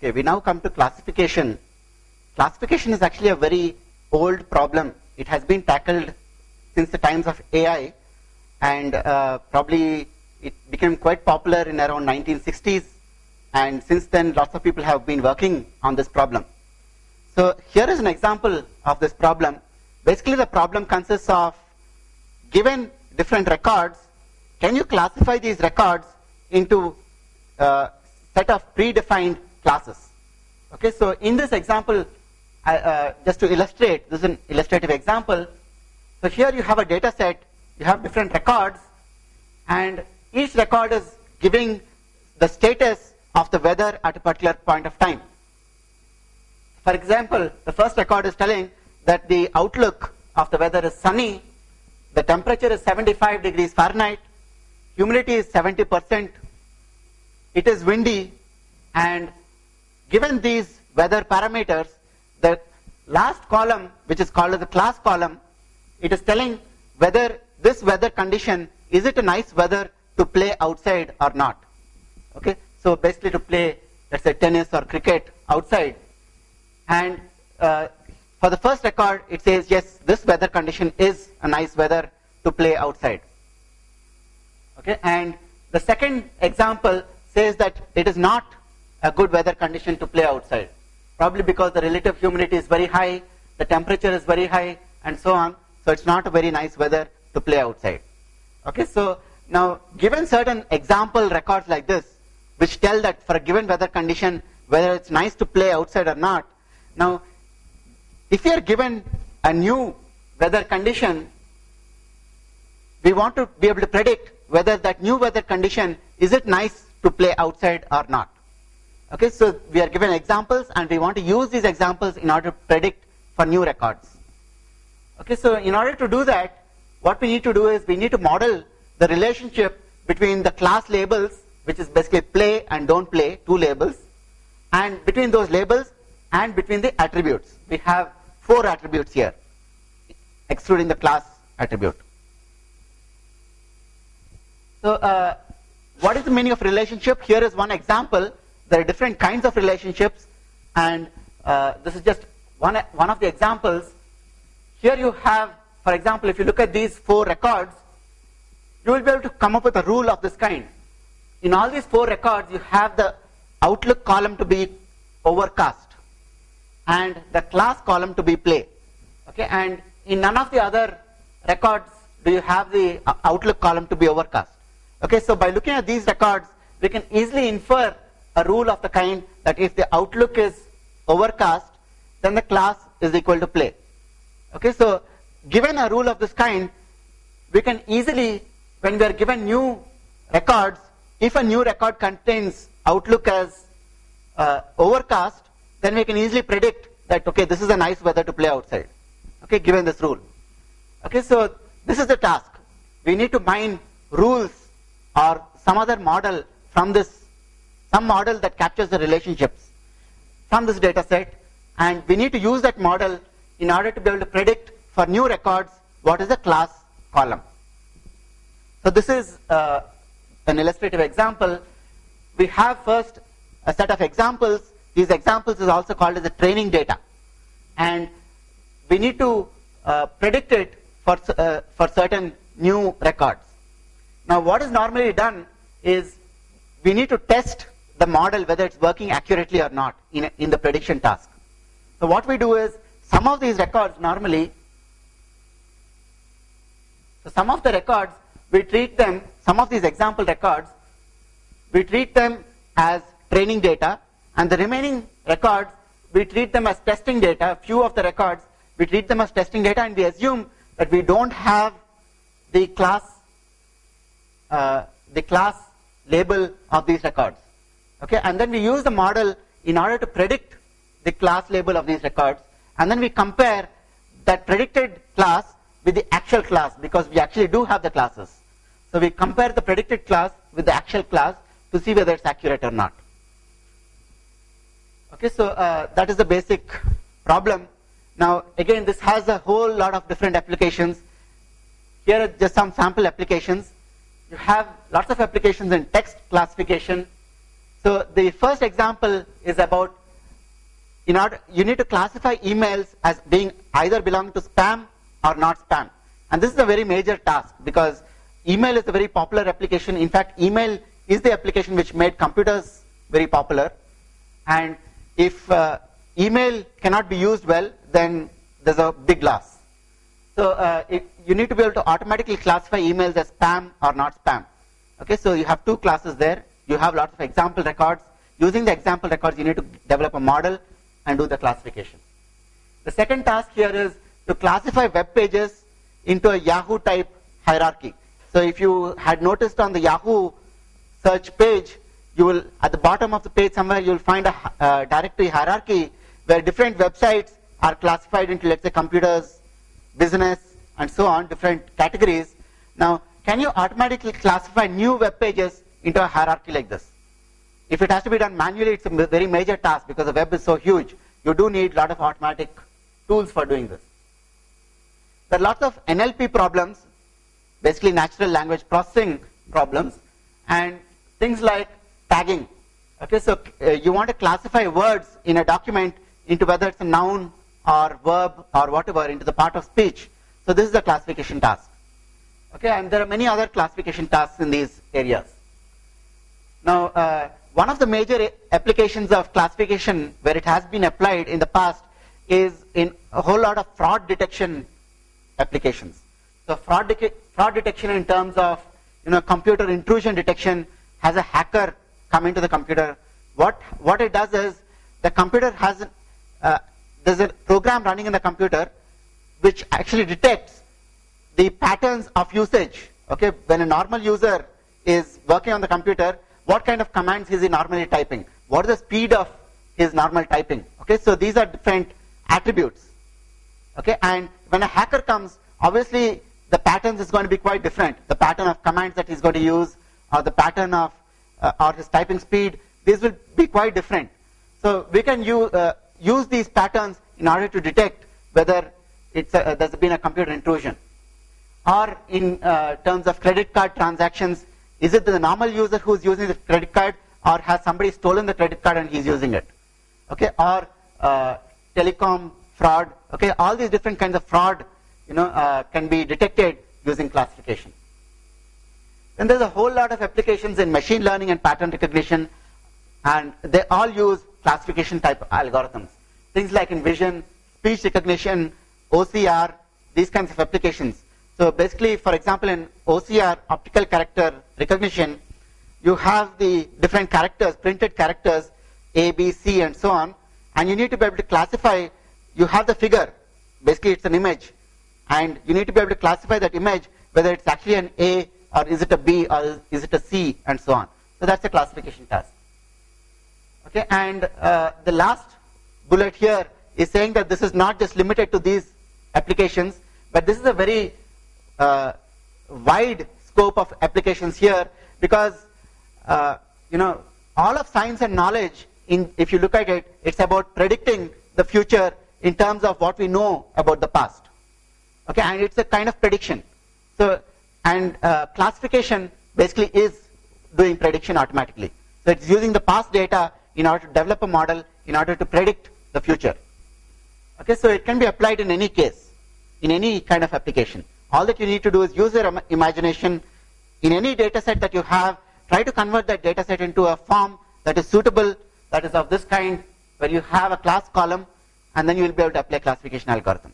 Okay, we now come to classification. Classification is actually a very old problem. It has been tackled since the times of AI, and probably it became quite popular in around 1960s, and since then lots of people have been working on this problem. So here is an example of this problem. Basically the problem consists of, given different records, can you classify these records into a set of predefined classes? Okay, so in this example, just to illustrate, this is an illustrative example. So here you have a data set, you have different records, and each record is giving the status of the weather at a particular point of time. For example, the first record is telling that the outlook of the weather is sunny, the temperature is 75 degrees Fahrenheit, humidity is 70%, it is windy, and given these weather parameters, the last column, which is called as the class column, it is telling whether this weather condition, is it a nice weather to play outside or not. Okay, so basically to play, let's say, tennis or cricket outside. And for the first record, it says, yes, this weather condition is a nice weather to play outside. Okay, and the second example says that it is not a good weather condition to play outside, probably because the relative humidity is very high, the temperature is very high, and so on. So it's not a very nice weather to play outside. Okay, so now given certain example records like this, which tell that for a given weather condition, whether it's nice to play outside or not. Now, if you are given a new weather condition, we want to be able to predict whether that new weather condition, is it nice to play outside or not. Okay, so we are given examples and we want to use these examples in order to predict for new records. Okay, so in order to do that, what we need to do is we need to model the relationship between the class labels, which is basically play and don't play, two labels, and between those labels and between the attributes. We have 4 attributes here, excluding the class attribute. So what is the meaning of relationship? Here is one example. There are different kinds of relationships, and this is just one of the examples. Here you have, for example, if you look at these 4 records, you will be able to come up with a rule of this kind. In all these 4 records, you have the outlook column to be overcast and the class column to be play. Okay, and in none of the other records do you have the outlook column to be overcast. Okay, so by looking at these records, we can easily infer a rule of the kind that if the outlook is overcast, then the class is equal to play. Okay, so given a rule of this kind, we can easily, when we are given new records, if a new record contains outlook as overcast, then we can easily predict that, okay, this is a nice weather to play outside. Okay, given this rule. Okay, so this is the task. We need to mine rules or some other model from this, some model that captures the relationships from this data set, and we need to use that model in order to be able to predict for new records what is the class column. So this is an illustrative example. We have first a set of examples. These examples is also called as the training data, and we need to predict it for certain new records. Now what is normally done is we need to test the model whether it's working accurately or not in the prediction task. So what we do is, some of these records normally, so some of the records we treat them, some of these example records, we treat them as training data, and the remaining records we treat them as testing data. A few of the records we treat them as testing data, and we assume that we don't have the class label of these records. Okay, and then we use the model in order to predict the class label of these records, and then we compare that predicted class with the actual class, because we actually do have the classes. So we compare the predicted class with the actual class to see whether it's accurate or not. Okay, so that is the basic problem. Now again, this has a whole lot of different applications. Here are just some sample applications. You have lots of applications in text classification, So the first example is about, you need to classify emails as being either belong to spam or not spam. And this is a very major task because email is a very popular application. In fact, email is the application which made computers very popular. And if email cannot be used well, then there's a big loss. So you need to be able to automatically classify emails as spam or not spam. Okay, so you have two classes there. You have lots of example records. Using the example records, you need to develop a model and do the classification. The second task here is to classify web pages into a Yahoo type hierarchy. So if you had noticed on the Yahoo search page, you will, at the bottom of the page somewhere, you will find a directory hierarchy where different websites are classified into, let's say, computers, business, and so on, different categories. Now, can you automatically classify new web pages into a hierarchy like this? If it has to be done manually, it's a very major task because the web is so huge. You do need a lot of automatic tools for doing this. There are lots of NLP problems, basically natural language processing problems, and things like tagging. Okay, so you want to classify words in a document into whether it's a noun or verb or whatever into the part of speech. So this is a classification task. Okay, and there are many other classification tasks in these areas. Now, one of the major applications of classification where it has been applied in the past is in a whole lot of fraud detection applications. So fraud detection in terms of computer intrusion detection has a hacker come into the computer. What it does is the computer has there's a program running in the computer which actually detects the patterns of usage. Okay, when a normal user is working on the computer, what kind of commands is he normally typing? What is the speed of his normal typing? Okay, so these are different attributes. Okay, and when a hacker comes, obviously the patterns is going to be quite different. The pattern of commands that he's going to use, or the pattern of or his typing speed, these will be quite different. So we can use these patterns in order to detect whether there's been a computer intrusion. Or in terms of credit card transactions, is it the normal user who's using the credit card, or has somebody stolen the credit card and he's using it? Okay, or telecom fraud. Okay, all these different kinds of fraud, can be detected using classification. Then there's a whole lot of applications in machine learning and pattern recognition, and they all use classification type algorithms. Things like in vision, speech recognition, OCR, these kinds of applications. So basically, for example, in OCR, optical character recognition, you have the different characters, printed characters, A, B, C, and so on, and you need to be able to classify. You have the figure, basically it's an image, and you need to be able to classify that image, whether it's actually an A, or is it a B, or is it a C, and so on. So that's a classification task. Okay, and the last bullet here is saying that this is not just limited to these applications, but this is a very wide scope of applications here, because all of science and knowledge, if you look at it, it's about predicting the future in terms of what we know about the past. Okay, and it's a kind of prediction. So, and classification basically is doing prediction automatically. So it's using the past data in order to develop a model in order to predict the future. Okay, so it can be applied in any case, in any kind of application. All that you need to do is use your imagination. In any data set that you have, try to convert that data set into a form that is suitable, that is of this kind, where you have a class column, and then you will be able to apply classification algorithms.